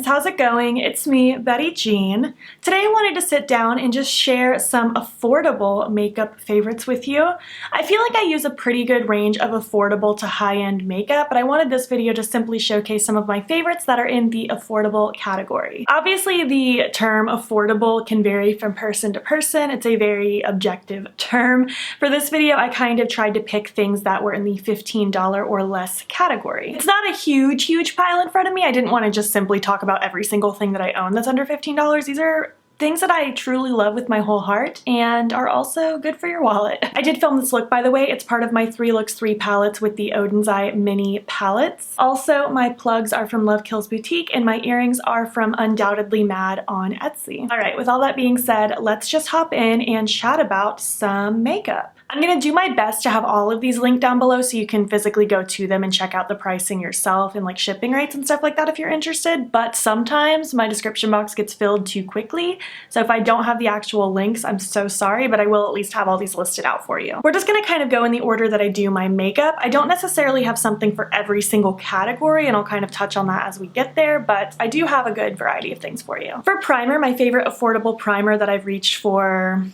friends, how's it going? It's me, Betty Jean. Today I wanted to sit down and just share some affordable makeup favorites with you. I feel like I use a pretty good range of affordable to high-end makeup, but I wanted this video to simply showcase some of my favorites that are in the affordable category. Obviously, the term affordable can vary from person to person. It's a very objective term. For this video, I kind of tried to pick things that were in the $15 or less category. It's not a huge pile in front of me. I didn't want to just simply talk about every single thing that I own that's under $15. These are things that I truly love with my whole heart and are also good for your wallet. I did film this look, by the way. It's part of my 3 Looks 3 palettes with the Odenzai mini palettes. Also, my plugs are from Love Kills Boutique and my earrings are from Undoubtedly Mad on Etsy. All right, with all that being said, let's just hop in and chat about some makeup. I'm gonna do my best to have all of these linked down below so you can physically go to them and check out the pricing yourself and like shipping rates and stuff like that if you're interested, but sometimes my description box gets filled too quickly, so if I don't have the actual links, I'm so sorry, but I will at least have all these listed out for you. We're just gonna kind of go in the order that I do my makeup. I don't necessarily have something for every single category, and I'll kind of touch on that as we get there, but I do have a good variety of things for you. For primer, my favorite affordable primer that I've reached for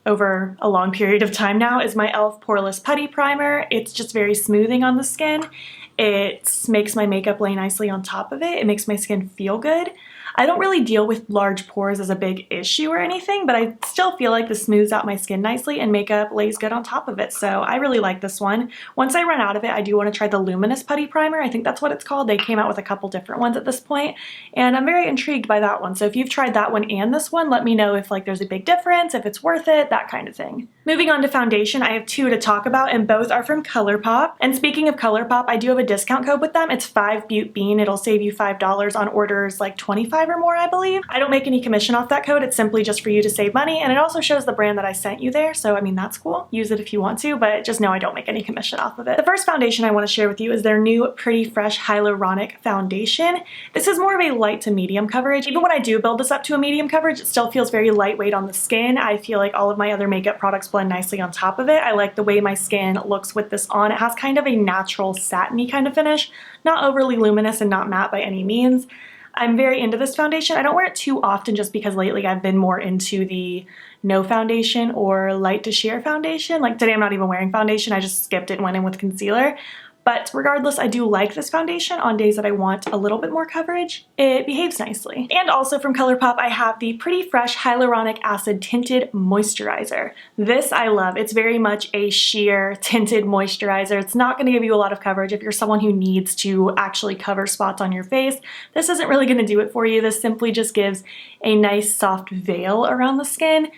over a long period of time now is my e.l.f. Poreless Putty Primer. It's just very smoothing on the skin. It makes my makeup lay nicely on top of it. It makes my skin feel good. I don't really deal with large pores as a big issue or anything, but I still feel like this smooths out my skin nicely and makeup lays good on top of it, so I really like this one. Once I run out of it, I do want to try the Luminous Putty Primer. I think that's what it's called. They came out with a couple different ones at this point, and I'm very intrigued by that one. So if you've tried that one and this one, let me know if like there's a big difference, if it's worth it, that kind of thing. Moving on to foundation, I have 2 to talk about, and both are from Colourpop. And speaking of Colourpop, I do have a discount code with them. It's 5ButeBean. It'll save you $5 on orders like 25 or more, I believe. I don't make any commission off that code. It's simply just for you to save money, and it also shows the brand that I sent you there, so I mean that's cool. Use it if you want to, but just know I don't make any commission off of it. The first foundation I want to share with you is their new Pretty Fresh Hyaluronic Foundation. This is more of a light to medium coverage. Even when I do build this up to a medium coverage, it still feels very lightweight on the skin. I feel like all of my other makeup products blend nicely on top of it. I like the way my skin looks with this on. It has kind of a natural satiny kind of finish, not overly luminous and not matte by any means. I'm very into this foundation. I don't wear it too often just because lately I've been more into the no foundation or light to sheer foundation. Like today I'm not even wearing foundation. I just skipped it and went in with concealer. But regardless, I do like this foundation on days that I want a little bit more coverage. It behaves nicely. And also from Colourpop, I have the Pretty Fresh Hyaluronic Acid Tinted Moisturizer. This I love. It's very much a sheer tinted moisturizer. It's not going to give you a lot of coverage if you're someone who needs to actually cover spots on your face. This isn't really going to do it for you. This simply just gives a nice soft veil around the skin.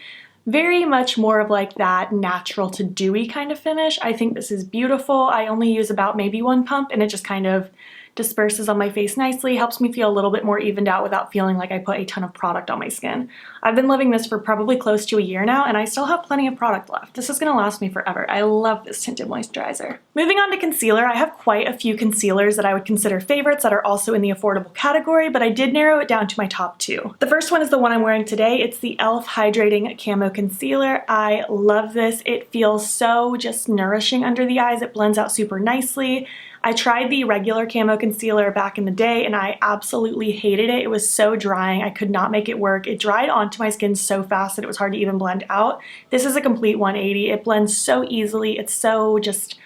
Very much more of like that natural to dewy kind of finish. I think this is beautiful. I only use about maybe 1 pump and it just kind of disperses on my face nicely, helps me feel a little bit more evened out without feeling like I put a ton of product on my skin. I've been loving this for probably close to a year now and I still have plenty of product left. This is gonna last me forever. I love this tinted moisturizer. Moving on to concealer, I have quite a few concealers that I would consider favorites that are also in the affordable category, but I did narrow it down to my top 2. The first one is the one I'm wearing today. It's the e.l.f. Hydrating Camo Concealer. I love this. It feels so just nourishing under the eyes. It blends out super nicely. I tried the regular Camo Concealer back in the day and I absolutely hated it. It was so drying. I could not make it work. It dried onto my skin so fast that it was hard to even blend out. This is a complete 180. It blends so easily. It's so just,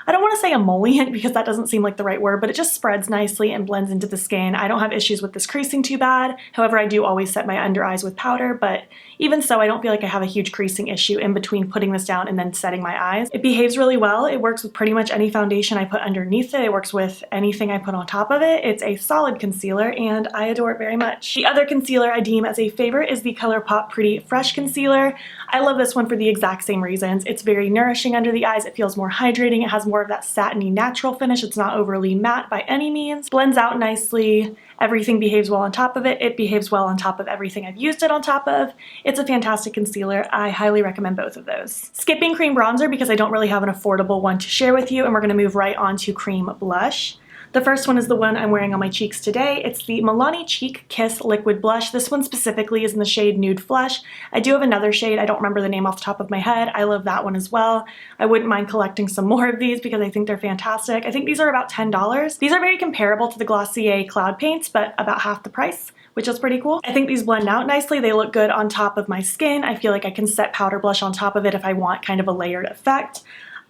I don't want to say emollient because that doesn't seem like the right word, but it just spreads nicely and blends into the skin. I don't have issues with this creasing too bad. However, I do always set my under eyes with powder, but even so, I don't feel like I have a huge creasing issue in between putting this down and then setting my eyes. It behaves really well. It works with pretty much any foundation I put underneath it. It works with anything I put on top of it. It's a solid concealer and I adore it very much. The other concealer I deem as a favorite is the Colourpop Pretty Fresh Concealer. I love this one for the exact same reasons. It's very nourishing under the eyes. It feels more hydrating. It has more of that satiny natural finish. It's not overly matte by any means. Blends out nicely. Everything behaves well on top of it. It behaves well on top of everything I've used it on top of. It's a fantastic concealer. I highly recommend both of those. Skipping cream bronzer because I don't really have an affordable one to share with you, and we're gonna move right on to cream blush. The first one is the one I'm wearing on my cheeks today. It's the Milani Cheek Kiss Liquid Blush. This one specifically is in the shade Nude Flesh. I do have another shade, I don't remember the name off the top of my head. I love that one as well. I wouldn't mind collecting some more of these because I think they're fantastic. I think these are about $10. These are very comparable to the Glossier Cloud Paints, but about half the price, which is pretty cool. I think these blend out nicely. They look good on top of my skin. I feel like I can set powder blush on top of it if I want kind of a layered effect.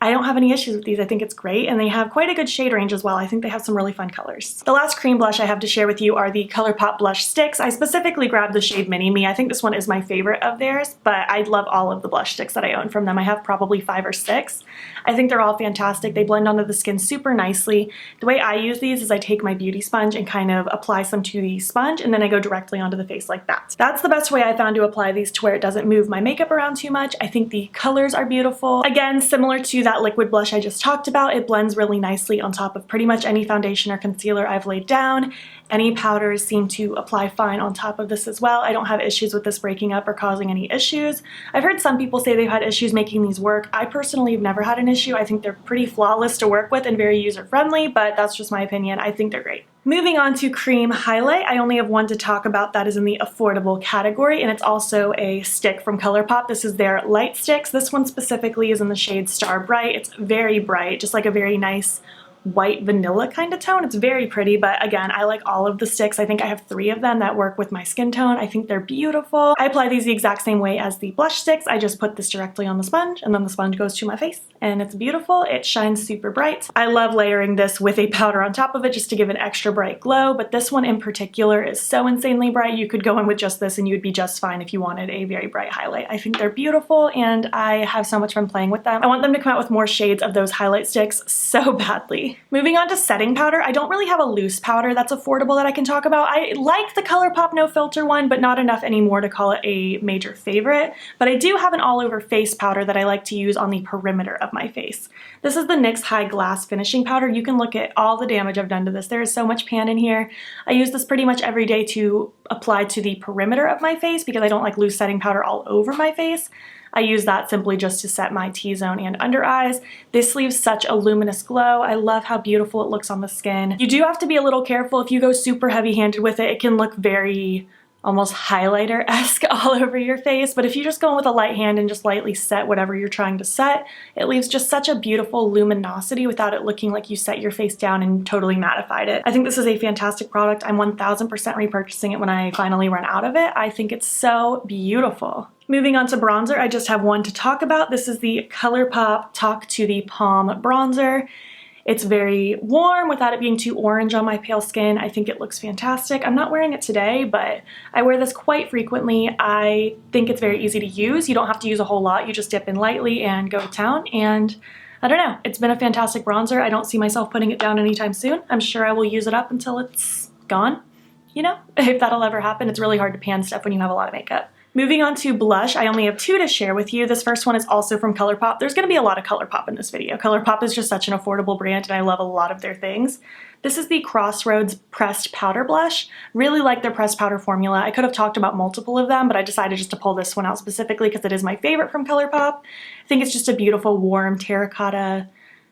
I don't have any issues with these. I think it's great, and they have quite a good shade range as well. I think they have some really fun colors. The last cream blush I have to share with you are the Colourpop blush sticks. I specifically grabbed the shade Mini Me. I think this one is my favorite of theirs, but I love all of the blush sticks that I own from them. I have probably 5 or 6. I think they're all fantastic. They blend onto the skin super nicely. The way I use these is I take my beauty sponge and kind of apply some to the sponge, and then I go directly onto the face like that. That's the best way I found to apply these to where it doesn't move my makeup around too much. I think the colors are beautiful. Again, similar to that liquid blush I just talked about, it blends really nicely on top of pretty much any foundation or concealer I've laid down. Any powders seem to apply fine on top of this as well. I don't have issues with this breaking up or causing any issues. I've heard some people say they've had issues making these work. I personally have never had an issue. I think they're pretty flawless to work with and very user-friendly, but that's just my opinion. I think they're great. Moving on to cream highlight, I only have one to talk about that is in the affordable category, and it's also a stick from Colourpop. This is their light sticks. This one specifically is in the shade Star Bright. It's very bright, just like a very nice white vanilla kind of tone. It's very pretty, but again, I like all of the sticks. I think I have 3 of them that work with my skin tone. I think they're beautiful. I apply these the exact same way as the blush sticks. I just put this directly on the sponge, and then the sponge goes to my face, and it's beautiful. It shines super bright. I love layering this with a powder on top of it just to give an extra bright glow, but this one in particular is so insanely bright. You could go in with just this and you would be just fine if you wanted a very bright highlight. I think they're beautiful, and I have so much fun playing with them. I want them to come out with more shades of those highlight sticks so badly. Moving on to setting powder, I don't really have a loose powder that's affordable that I can talk about. I like the Colourpop No Filter one, but not enough anymore to call it a major favorite. But I do have an all-over face powder that I like to use on the perimeter of my face. This is the NYX High Glass Finishing Powder. You can look at all the damage I've done to this. There is so much pan in here. I use this pretty much every day to apply to the perimeter of my face because I don't like loose setting powder all over my face. I use that simply just to set my T-zone and under eyes. This leaves such a luminous glow. I love how beautiful it looks on the skin. You do have to be a little careful. If you go super heavy-handed with it can look very almost highlighter-esque all over your face, but if you just go in with a light hand and just lightly set whatever you're trying to set, it leaves just such a beautiful luminosity without it looking like you set your face down and totally mattified it. I think this is a fantastic product. I'm 1000% repurchasing it when I finally run out of it. I think it's so beautiful. Moving on to bronzer, I just have one to talk about. This is the Colourpop Talk to the Palm bronzer. It's very warm without it being too orange on my pale skin. I think it looks fantastic. I'm not wearing it today, but I wear this quite frequently. I think it's very easy to use. You don't have to use a whole lot. You just dip in lightly and go to town, and I don't know. It's been a fantastic bronzer. I don't see myself putting it down anytime soon. I'm sure I will use it up until it's gone, you know, if that'll ever happen. It's really hard to pan stuff when you have a lot of makeup. Moving on to blush, I only have 2 to share with you. This first one is also from Colourpop. There's going to be a lot of Colourpop in this video. Colourpop is just such an affordable brand, and I love a lot of their things. This is the Crossroads Pressed Powder Blush. Really like their pressed powder formula. I could have talked about multiple of them, but I decided just to pull this one out specifically because it is my favorite from Colourpop. I think it's just a beautiful, warm, terracotta,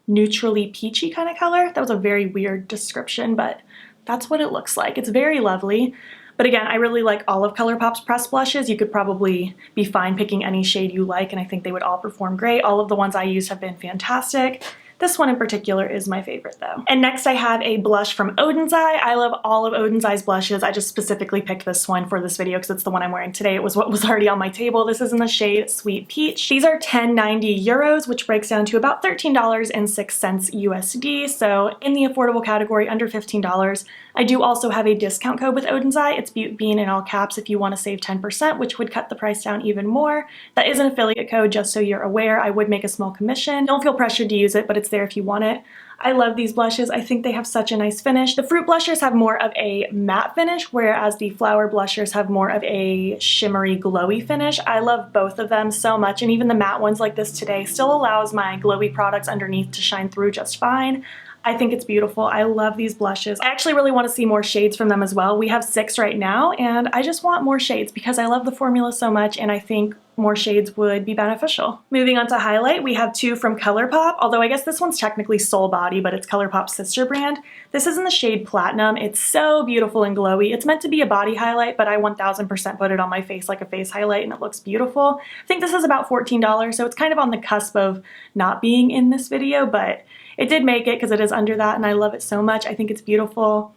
neutrally peachy kind of color. That was a very weird description, but that's what it looks like. It's very lovely. But again, I really like all of Colourpop's pressed blushes. You could probably be fine picking any shade you like, and I think they would all perform great. All of the ones I used have been fantastic. This one in particular is my favorite though. And next I have a blush from Odenzai. I love all of Odenzai's blushes. I just specifically picked this one for this video because it's the one I'm wearing today. It was what was already on my table. This is in the shade Sweet Peach. These are 10.90 euros, which breaks down to about $13.06 USD. So in the affordable category, under $15. I do also have a discount code with Odenzai. It's Butte Bean in all caps if you want to save 10%, which would cut the price down even more. That is an affiliate code, just so you're aware. I would make a small commission. Don't feel pressured to use it, but it's there if you want it. I love these blushes. I think they have such a nice finish. The fruit blushers have more of a matte finish, whereas the flower blushers have more of a shimmery, glowy finish. I love both of them so much, and even the matte ones like this today still allows my glowy products underneath to shine through just fine. I think it's beautiful. I love these blushes. I actually really want to see more shades from them as well. We have 6 right now, and I just want more shades because I love the formula so much, and I think more shades would be beneficial. Moving on to highlight, we have 2 from Colourpop, although I guess this one's technically Soul Body, but it's Colourpop's sister brand. This is in the shade Platinum. It's so beautiful and glowy. It's meant to be a body highlight, but I 1000% put it on my face like a face highlight, and it looks beautiful. I think this is about $14, so it's kind of on the cusp of not being in this video, but it did make it because it is under that, and I love it so much. I think it's beautiful.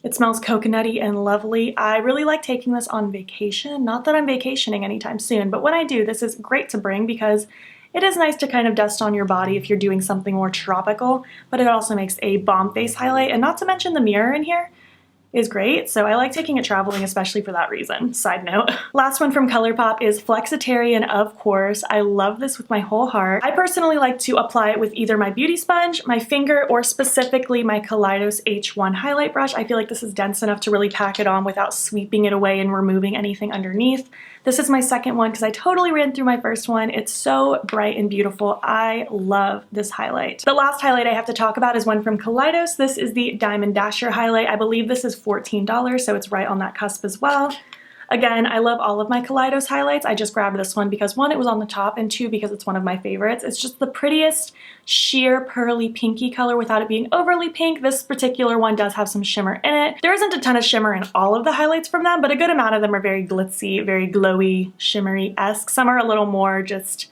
It smells coconutty and lovely. I really like taking this on vacation. Not that I'm vacationing anytime soon, but when I do, this is great to bring because it is nice to kind of dust on your body if you're doing something more tropical, but it also makes a bomb face highlight, and not to mention the mirror in here is great, so I like taking it traveling, especially for that reason. Side note. Last one from Colourpop is Flexitarian, of course. I love this with my whole heart. I personally like to apply it with either my beauty sponge, my finger, or specifically my Kaleidos H1 highlight brush. I feel like this is dense enough to really pack it on without sweeping it away and removing anything underneath. This is my second one because I totally ran through my first one. It's so bright and beautiful. I love this highlight. The last highlight I have to talk about is one from Kaleidos. This is the Diamond Dasher highlight. I believe this is $14, so it's right on that cusp as well. Again, I love all of my Kaleidos highlights. I just grabbed this one because 1, it was on the top, and 2, because it's one of my favorites. It's just the prettiest sheer pearly pinky color without it being overly pink. This particular one does have some shimmer in it. There isn't a ton of shimmer in all of the highlights from them, but a good amount of them are very glitzy, very glowy, shimmery-esque. Some are a little more just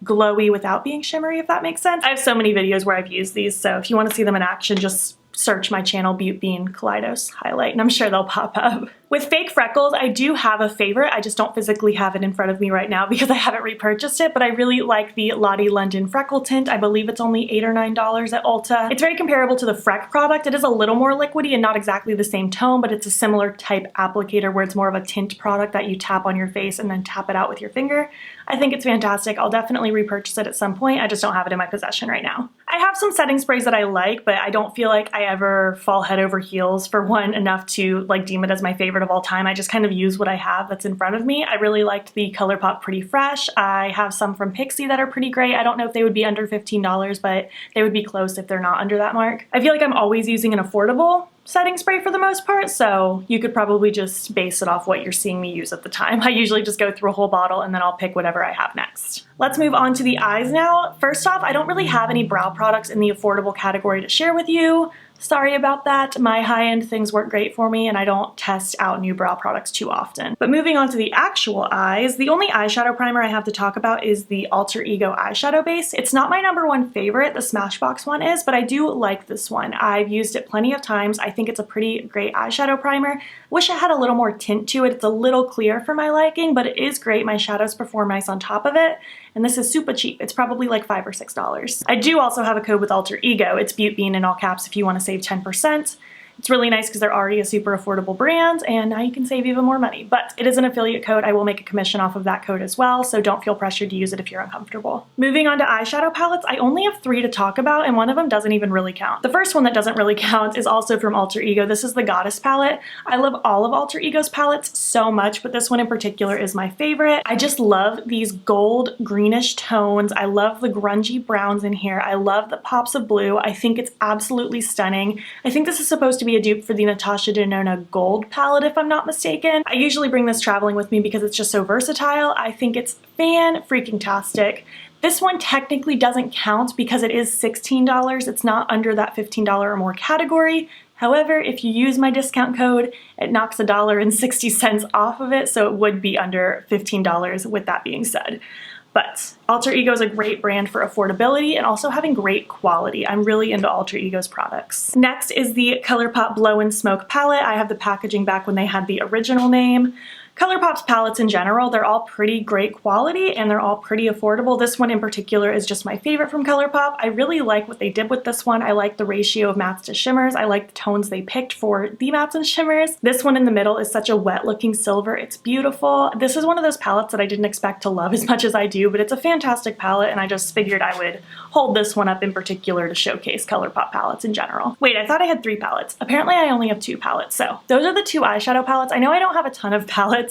glowy without being shimmery, if that makes sense. I have so many videos where I've used these, so if you want to see them in action, just search my channel, Butte Bean Kaleidos highlight, and I'm sure they'll pop up. With fake freckles, I do have a favorite. I just don't physically have it in front of me right now because I haven't repurchased it, but I really like the Lottie London Freckle Tint. I believe it's only $8 or $9 at Ulta. It's very comparable to the Freck product. It is a little more liquidy and not exactly the same tone, but it's a similar type applicator where it's more of a tint product that you tap on your face and then tap it out with your finger. I think it's fantastic. I'll definitely repurchase it at some point. I just don't have it in my possession right now. I have some setting sprays that I like, but I don't feel like I ever fall head over heels for one enough to like deem it as my favorite of all time. I just kind of use what I have that's in front of me. I really liked the Colourpop Pretty Fresh. I have some from Pixi that are pretty great. I don't know if they would be under $15, but they would be close if they're not under that mark. I feel like I'm always using an affordable setting spray for the most part, so you could probably just base it off what you're seeing me use at the time. I usually just go through a whole bottle and then I'll pick whatever I have next. Let's move on to the eyes now. First off, I don't really have any brow products in the affordable category to share with you. Sorry about that. My high-end things work great for me and I don't test out new brow products too often. But moving on to the actual eyes, the only eyeshadow primer I have to talk about is the Alter Ego eyeshadow base. It's not my #1 favorite, the Smashbox one is, but I do like this one. I've used it plenty of times. I think it's a pretty great eyeshadow primer. Wish it had a little more tint to it. It's a little clear for my liking, but it is great. My shadows perform nice on top of it. And this is super cheap. It's probably like $5 or $6. I do also have a code with Alter Ego. It's Butte Bean in all caps if you want to save 10%. It's really nice because they're already a super affordable brand and now you can save even more money. But it is an affiliate code. I will make a commission off of that code as well, so don't feel pressured to use it if you're uncomfortable. Moving on to eyeshadow palettes, I only have 3 to talk about and one of them doesn't even really count. The first one that doesn't really count is also from Alter Ego. This is the Goddess palette. I love all of Alter Ego's palettes so much, but this one in particular is my favorite. I just love these gold greenish tones. I love the grungy browns in here. I love the pops of blue. I think it's absolutely stunning. I think this is supposed to be a dupe for the Natasha Denona Gold palette if I'm not mistaken. I usually bring this traveling with me because it's just so versatile. I think it's fan-freaking-tastic. This one technically doesn't count because it is $16. It's not under that $15 or more category. However, if you use my discount code, it knocks $1.60 off of it, so it would be under $15 with that being said. But Alter Ego is a great brand for affordability and also having great quality. I'm really into Alter Ego's products. Next is the Colourpop Blow and Smoke palette. I have the packaging back when they had the original name. Colourpop's palettes in general, they're all pretty great quality and they're all pretty affordable. This one in particular is just my favorite from Colourpop. I really like what they did with this one. I like the ratio of mattes to shimmers. I like the tones they picked for the mattes and shimmers. This one in the middle is such a wet looking silver. It's beautiful. This is one of those palettes that I didn't expect to love as much as I do, but it's a fantastic palette and I just figured I would hold this one up in particular to showcase Colourpop palettes in general. Wait, I thought I had 3 palettes. Apparently I only have 2 palettes. So those are the 2 eyeshadow palettes. I know I don't have a ton of palettes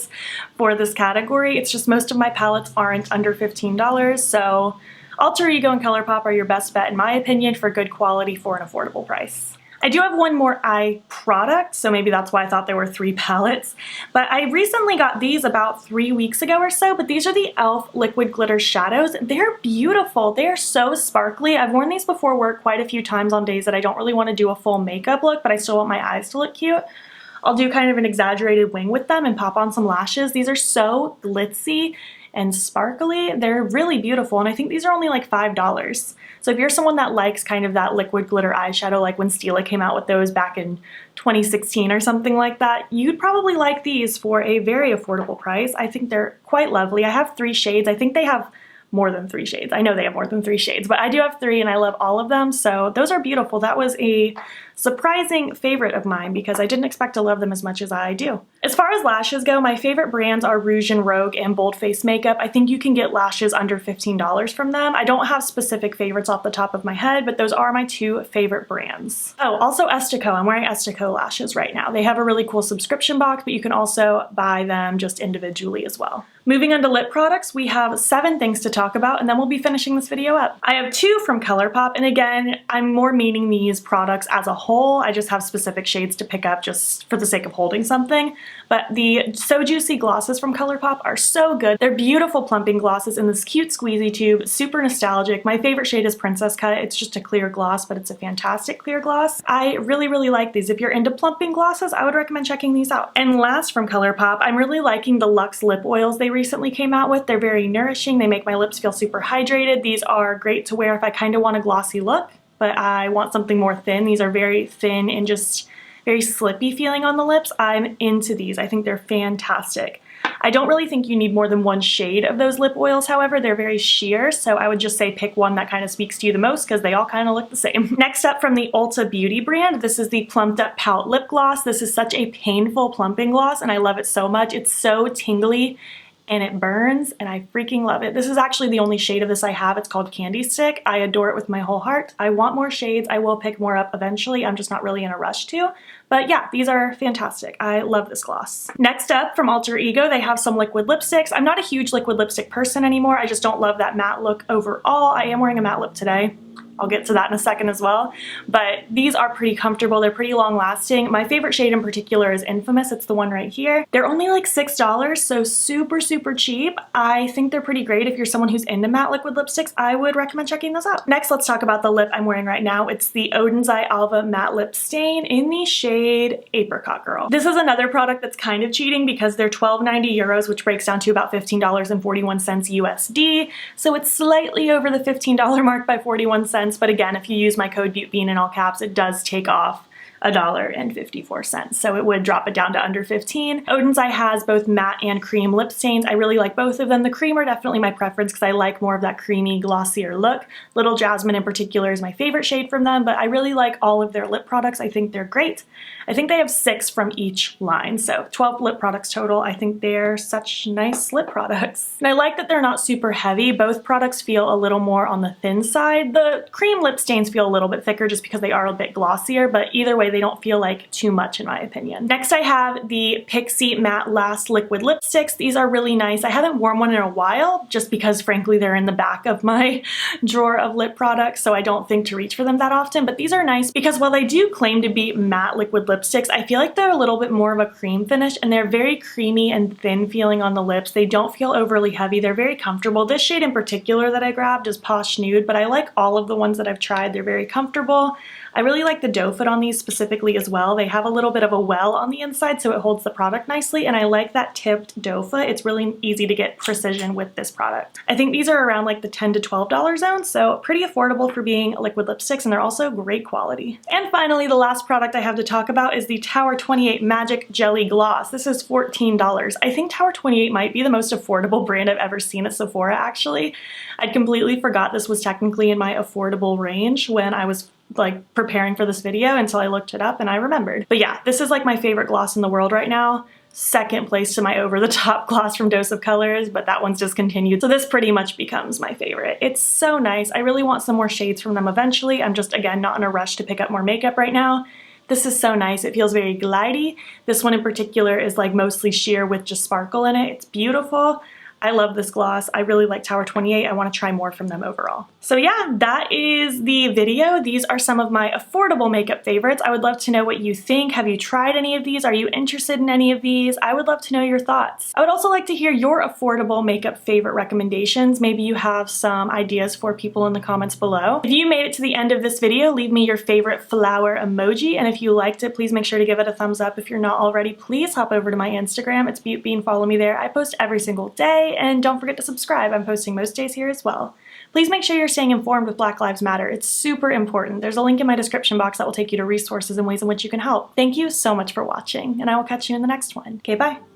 for this category. It's just most of my palettes aren't under $15, so Alter Ego and Colourpop are your best bet in my opinion for good quality for an affordable price. I do have one more eye product, so maybe that's why I thought there were 3 palettes. But I recently got these about 3 weeks ago or so, but these are the e.l.f. Liquid Glitter Shadows. They're beautiful. They are so sparkly. I've worn these before work quite a few times on days that I don't really want to do a full makeup look, but I still want my eyes to look cute. I'll do kind of an exaggerated wing with them and pop on some lashes. These are so glitzy and sparkly. They're really beautiful, and I think these are only like $5. So if you're someone that likes kind of that liquid glitter eyeshadow, like when Stila came out with those back in 2016 or something like that, you'd probably like these for a very affordable price. I think they're quite lovely. I have 3 shades. I think they have more than 3 shades. I know they have more than 3 shades, but I do have 3 and I love all of them, so those are beautiful. That was a surprising favorite of mine because I didn't expect to love them as much as I do. As far as lashes go, my favorite brands are Rouge and Rogue and Bold Face Makeup. I think you can get lashes under $15 from them. I don't have specific favorites off the top of my head, but those are my 2 favorite brands. Oh, also Esta Co. I'm wearing Esta Co lashes right now. They have a really cool subscription box, but you can also buy them just individually as well. Moving on to lip products, we have 7 things to talk about, and then we'll be finishing this video up. I have 2 from Colourpop, and again, I'm more meaning these products as a whole. I just have specific shades to pick up just for the sake of holding something. But the So Juicy glosses from Colourpop are so good. They're beautiful plumping glosses in this cute squeezy tube, super nostalgic. My favorite shade is Princess Cut. It's just a clear gloss, but it's a fantastic clear gloss. I really, really like these. If you're into plumping glosses, I would recommend checking these out. And last from Colourpop, I'm really liking the Luxe Lip Oils they recently came out with. They're very nourishing. They make my lips feel super hydrated. These are great to wear if I kind of want a glossy look, but I want something more thin. These are very thin and just very slippy feeling on the lips. I'm into these. I think they're fantastic. I don't really think you need more than 1 shade of those lip oils, however. They're very sheer, so I would just say pick one that kind of speaks to you the most because they all kind of look the same. Next up from the Ulta Beauty brand, this is the Plumped Up Pout Lip Gloss. This is such a painful plumping gloss, and I love it so much. It's so tingly and it burns, and I freaking love it. This is actually the only shade of this I have. It's called Candy Stick. I adore it with my whole heart. I want more shades. I will pick more up eventually. I'm just not really in a rush to. But yeah, these are fantastic. I love this gloss. Next up from Alter Ego, they have some liquid lipsticks. I'm not a huge liquid lipstick person anymore. I just don't love that matte look overall. I am wearing a matte lip today. I'll get to that in a second as well, but these are pretty comfortable. They're pretty long lasting. My favorite shade in particular is Infamous. It's the one right here. They're only like $6, so super, super cheap. I think they're pretty great. If you're someone who's into matte liquid lipsticks, I would recommend checking those out. Next, let's talk about the lip I'm wearing right now. It's the Odenzai Alva Matte Lip Stain in the shade Apricot Girl. This is another product that's kind of cheating because they're $12.90 euros, which breaks down to about $15.41 USD. So it's slightly over the $15 mark by 41 cents. But again, if you use my code BEAUTBEAN in all caps, it does take off $1.54. So it would drop it down to under 15. Odenzai has both matte and cream lip stains. I really like both of them. The cream are definitely my preference because I like more of that creamy, glossier look. Little Jasmine in particular is my favorite shade from them, but I really like all of their lip products. I think they're great. I think they have 6 from each line, so 12 lip products total. I think they're such nice lip products. And I like that they're not super heavy. Both products feel a little more on the thin side. The cream lip stains feel a little bit thicker just because they are a bit glossier, but either way, they don't feel like too much in my opinion. Next, I have the Pixi Matte Last Liquid Lipsticks. These are really nice. I haven't worn one in a while just because frankly they're in the back of my drawer of lip products, so I don't think to reach for them that often, but these are nice because while they do claim to be matte liquid lipsticks, I feel like they're a little bit more of a cream finish and they're very creamy and thin feeling on the lips. They don't feel overly heavy. They're very comfortable. This shade in particular that I grabbed is Posh Nude, but I like all of the ones that I've tried. They're very comfortable. I really like the doe foot on these specifically as well. They have a little bit of a well on the inside so it holds the product nicely, and I like that tipped doe foot. It's really easy to get precision with this product. I think these are around like the $10 to $12 zone, so pretty affordable for being liquid lipsticks, and they're also great quality. And finally, the last product I have to talk about is the Tower 28 Magic Jelly Gloss. This is $14. I think Tower 28 might be the most affordable brand I've ever seen at Sephora, actually. I'd completely forgot this was technically in my affordable range when I was like preparing for this video until I looked it up and I remembered. But yeah, this is like my favorite gloss in the world right now. Second place to my over-the-top gloss from Dose of Colors, but that one's discontinued, so this pretty much becomes my favorite. It's so nice. I really want some more shades from them eventually. I'm just, again, not in a rush to pick up more makeup right now. This is so nice. It feels very glidey. This one in particular is like mostly sheer with just sparkle in it. It's beautiful. I love this gloss. I really like Tower 28. I want to try more from them overall. So yeah, that is the video. These are some of my affordable makeup favorites. I would love to know what you think. Have you tried any of these? Are you interested in any of these? I would love to know your thoughts. I would also like to hear your affordable makeup favorite recommendations. Maybe you have some ideas for people in the comments below. If you made it to the end of this video, leave me your favorite flower emoji, and if you liked it, please make sure to give it a thumbs up. If you're not already, please hop over to my Instagram. It's BeautBean. Follow me there. I post every single day, and don't forget to subscribe. I'm posting most days here as well. Please make sure you're staying informed with Black Lives Matter. It's super important. There's a link in my description box that will take you to resources and ways in which you can help. Thank you so much for watching, and I will catch you in the next one. Okay, bye.